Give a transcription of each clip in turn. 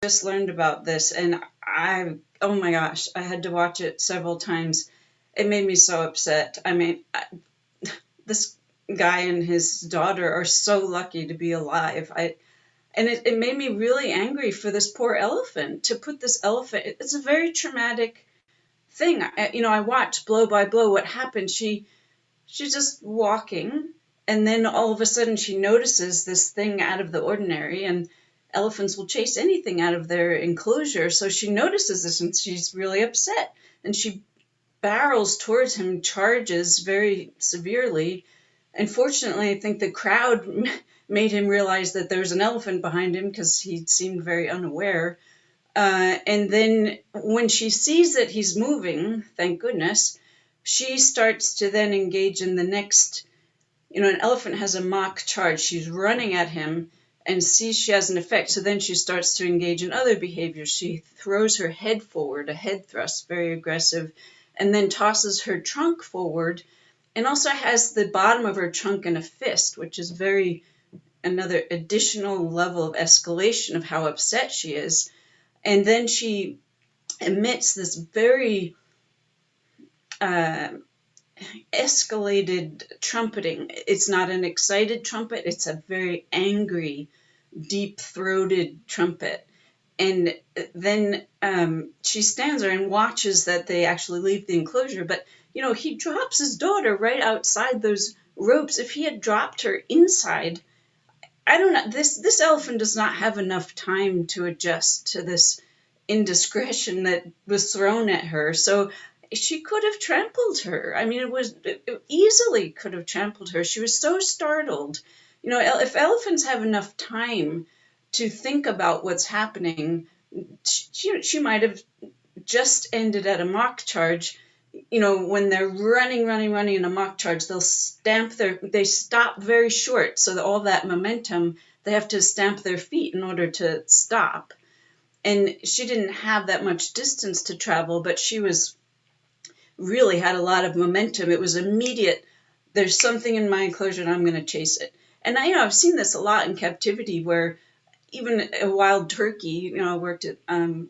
just learned about this, and oh my gosh, I had to watch it several times. It made me so upset. I mean, this guy and his daughter are so lucky to be alive. And it made me really angry for this poor elephant to put this elephant. It's a very traumatic thing. I watched blow by blow what happened. She's just walking, and then all of a sudden she notices this thing out of the ordinary, and elephants will chase anything out of their enclosure. So she notices this and she's really upset, and she barrels towards him, charges very severely. And fortunately, I think the crowd made him realize that there was an elephant behind him because he seemed very unaware. And then when she sees that he's moving, thank goodness, she starts to then engage in the next. An elephant has a mock charge. She's running at him and sees she has an effect. So then she starts to engage in other behaviors. She throws her head forward, a head thrust, very aggressive, and then tosses her trunk forward, and also has the bottom of her trunk in a fist, which is another additional level of escalation of how upset she is. And then she emits this very escalated trumpeting. It's not an excited trumpet, it's a very angry, deep-throated trumpet. And then she stands there and watches that they actually leave the enclosure. But, he drops his daughter right outside those ropes. If he had dropped her inside, I don't know, this elephant does not have enough time to adjust to this indiscretion that was thrown at her. So she could have trampled her. I mean, it easily could have trampled her. She was so startled. If elephants have enough time to think about what's happening, she might have just ended at a mock charge. When they're running in a mock charge, they stop very short. So that all that momentum, they have to stamp their feet in order to stop. And she didn't have that much distance to travel, but she really had a lot of momentum. It was immediate. There's something in my enclosure and I'm going to chase it. And I've seen this a lot in captivity where even a wild turkey, I worked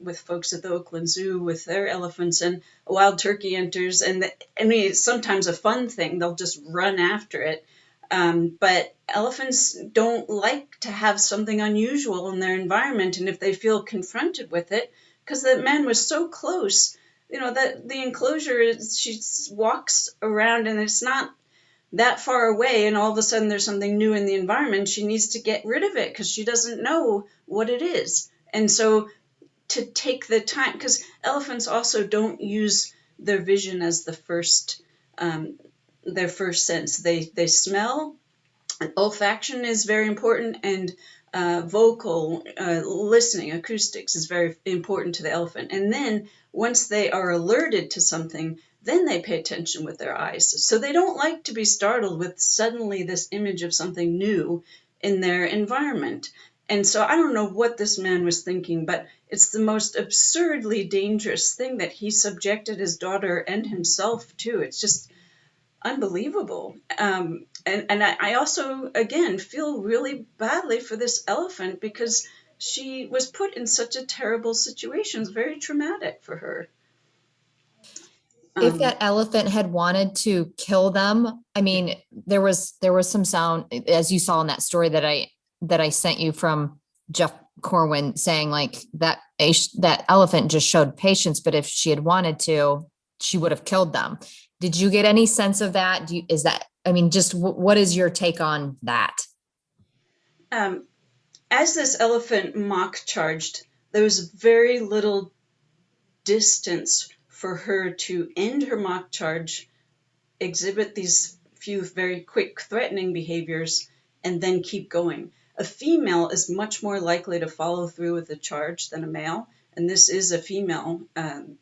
with folks at the Oakland Zoo with their elephants, and a wild turkey enters, and it's sometimes a fun thing. They'll just run after it. But elephants don't like to have something unusual in their environment, and if they feel confronted with it, because the man was so close, that the enclosure, she walks around and it's not that far away, and all of a sudden there's something new in the environment. She needs to get rid of it because she doesn't know what it is. And so to take the time, because elephants also don't use their vision as their first sense. They smell. Olfaction is very important, and vocal listening, acoustics, is very important to the elephant. And then once they are alerted to something, then they pay attention with their eyes. So they don't like to be startled with suddenly this image of something new in their environment. And so I don't know what this man was thinking, but it's the most absurdly dangerous thing that he subjected his daughter and himself to. It's just unbelievable. And I also, again, feel really badly for this elephant because she was put in such a terrible situation. It's very traumatic for her. If Um, that elephant had wanted to kill them, I mean, there was some sound, as you saw in that story that I sent you from Jeff Corwin, saying like that elephant just showed patience, but if she had wanted to, she would have killed them. Did you get any sense of that? Is that, I mean, just what is your take on that? um, as this elephant mock charged, there was very little distance for her to end her mock charge, exhibit these few very quick threatening behaviors, and then keep going. A female is much more likely to follow through with a charge than a male, and this is a female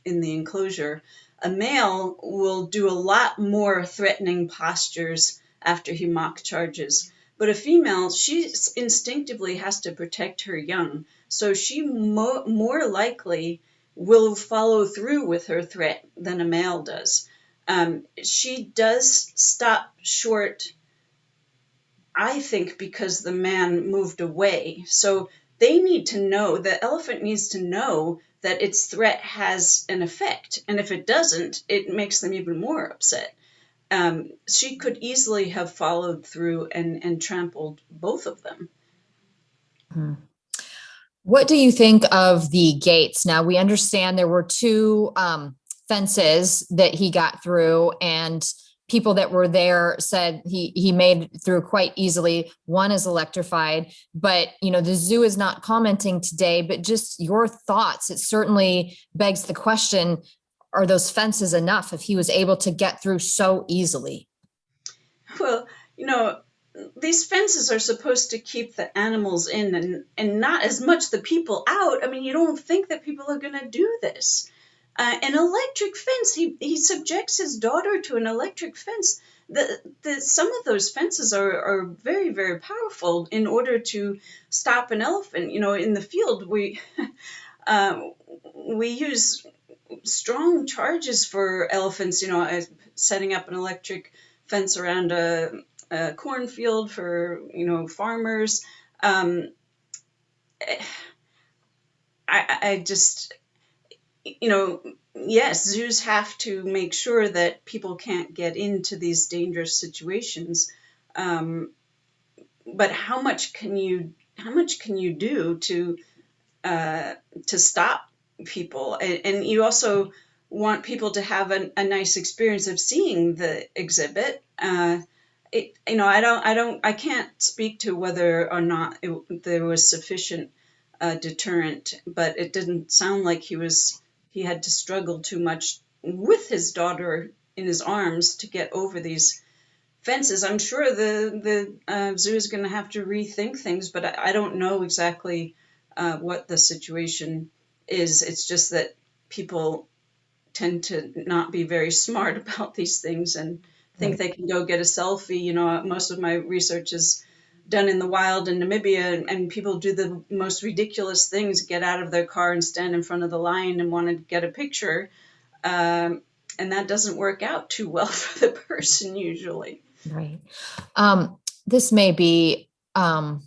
in the enclosure. A male will do a lot more threatening postures after he mock charges, but a female, she instinctively has to protect her young, so she more likely will follow through with her threat than a male does. She does stop short, I think, because the man moved away. So they need to know, the elephant needs to know that its threat has an effect. And if it doesn't, it makes them even more upset. She could easily have followed through and trampled both of them. Hmm. What do you think of the gates? Now we understand there were two fences that he got through, and people that were there said he made through quite easily. One is electrified, but the zoo is not commenting today. But just your thoughts. It certainly begs the question: are those fences enough if he was able to get through so easily? Well, you know, these fences are supposed to keep the animals in and not as much the people out. I mean, you don't think that people are going to do this. An electric fence, he subjects his daughter to an electric fence. Some of those fences are very, very powerful in order to stop an elephant. In the field, uh, we use strong charges for elephants, setting up an electric fence around a cornfield for, farmers. Um, I just, you know, yes, zoos have to make sure that people can't get into these dangerous situations. Um, but how much can you do to stop people? And you also want people to have a nice experience of seeing the exhibit. I can't speak to whether or not there was sufficient deterrent, but it didn't sound like he had to struggle too much with his daughter in his arms to get over these fences. I'm sure the zoo is going to have to rethink things, but I don't know exactly what the situation is. It's just that people tend to not be very smart about these things and think Right. they can go get a selfie. Most of my research is done in the wild in Namibia, and people do the most ridiculous things, get out of their car and stand in front of the lion and want to get a picture. Um, and that doesn't work out too well for the person usually. Right. This may be a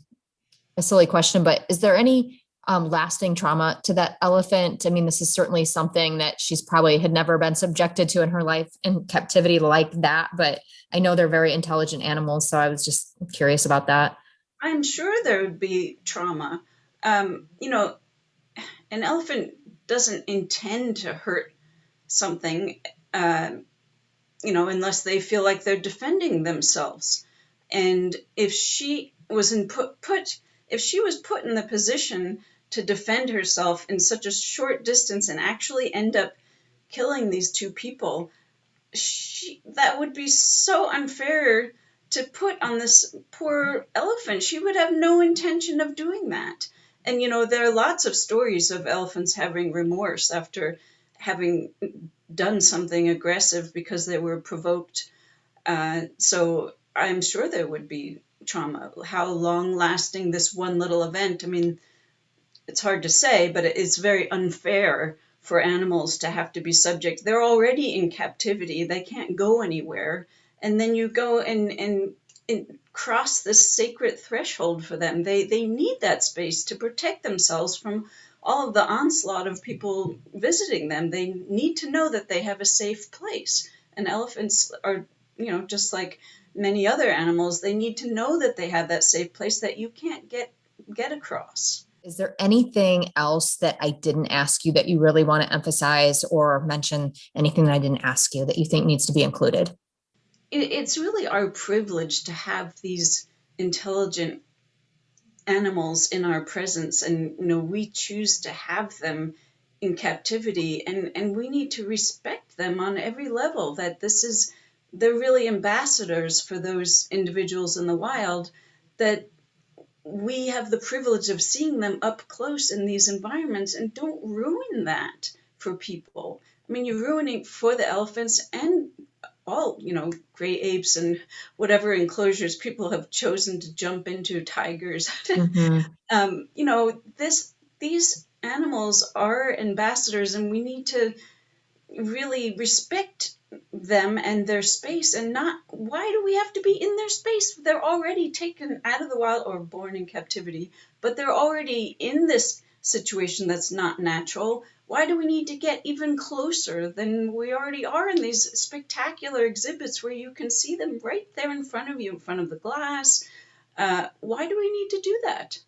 silly question, but is there any lasting trauma to that elephant? I mean, this is certainly something that she's probably had never been subjected to in her life in captivity like that, but I know they're very intelligent animals, so I was just curious about that. I'm sure there would be trauma. Um, you know, an elephant doesn't intend to hurt something, uh, unless they feel like they're defending themselves. And if she was if she was put in the position to defend herself in such a short distance and actually end up killing these two people, that would be so unfair to put on this poor elephant. She would have no intention of doing that. And there are lots of stories of elephants having remorse after having done something aggressive because they were provoked. So I'm sure there would be trauma. How long lasting this one little event? I mean, it's hard to say, but it's very unfair for animals to have to be subject. They're already in captivity, they can't go anywhere. And then you go and cross this sacred threshold for them. They need that space to protect themselves from all of the onslaught of people visiting them. They need to know that they have a safe place. And elephants are, just like many other animals, they need to know that they have that safe place that you can't get across. Is there anything else that I didn't ask you that you really want to emphasize or mention? Anything that I didn't ask you that you think needs to be included? It's really our privilege to have these intelligent animals in our presence, and we choose to have them in captivity, and we need to respect them on every level. That this is They're really ambassadors for those individuals in the wild, that we have the privilege of seeing them up close in these environments, and don't ruin that for people. I mean, you're ruining for the elephants and all, gray apes and whatever enclosures people have chosen to jump into, tigers. Mhm. These animals are ambassadors, and we need to really respect them and their space, and not, why do we have to be in their space? They're already taken out of the wild or born in captivity, but they're already in this situation that's not natural. Why do we need to get even closer than we already are in these spectacular exhibits where you can see them right there in front of you, in front of the glass? Why do we need to do that?